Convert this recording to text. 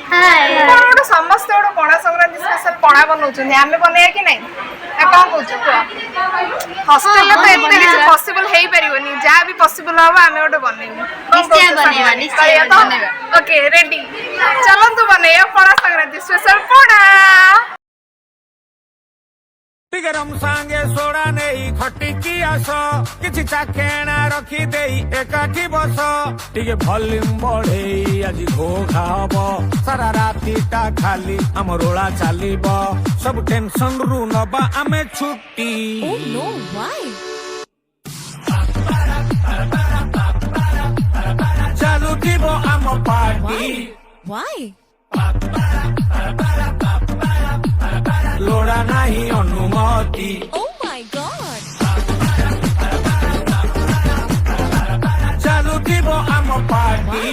ଗୋଟେ ସମସ୍ତେ ଗୋଟେ ପଣା ସଂକ୍ରାନ୍ତି ସ୍ପେଶାଲ ପଣା ବନଉଛନ୍ତି ଆମେ ବନେଇବା କି ନାଇଁ କଣ କହୁଛୁ କୁହ ହଷ୍ଟେଲରେ ତ ଏତେ କିଛି ପସିବଲ ହେଇପାରିବନି ଯାହା ବି ପସିବଲ ହବ ଆମେ ଗୋଟେ ବନେଇବୁ ଓକେ ରେଡି ଚାଲନ୍ତୁ ବନେଇବା ପଣା ସଂକ୍ରାନ୍ତି ସ୍ପେଶାଲ ପଣା ଟିକେ ରମ ସାଙ୍ଗେ ସୋଡ଼ା ନେଇ ଖଟିକି ଆସ କିଛି ଚାଖେଣା ରଖି ଦେଇ ଏକାଠି ବସ ଟିକେ ଭଲ୍ୟୁମ ବଢେଇ ଆଜି ଘୋଘା ହବ ସାରା ରାତିଟା ଖାଲି ଆମ ରୋଳା ଚାଲିବ ସବୁ ଟେନସନ ରୁ ନବା ଆମେ ଛୁଟି ଚାଲୁଥିବ ଆମ ପାର୍ଟି ଲୋଡ଼ା ନାହିଁ ଅନୁମତି ଚାଲୁଥିବ ଆମ ପାର୍ଟି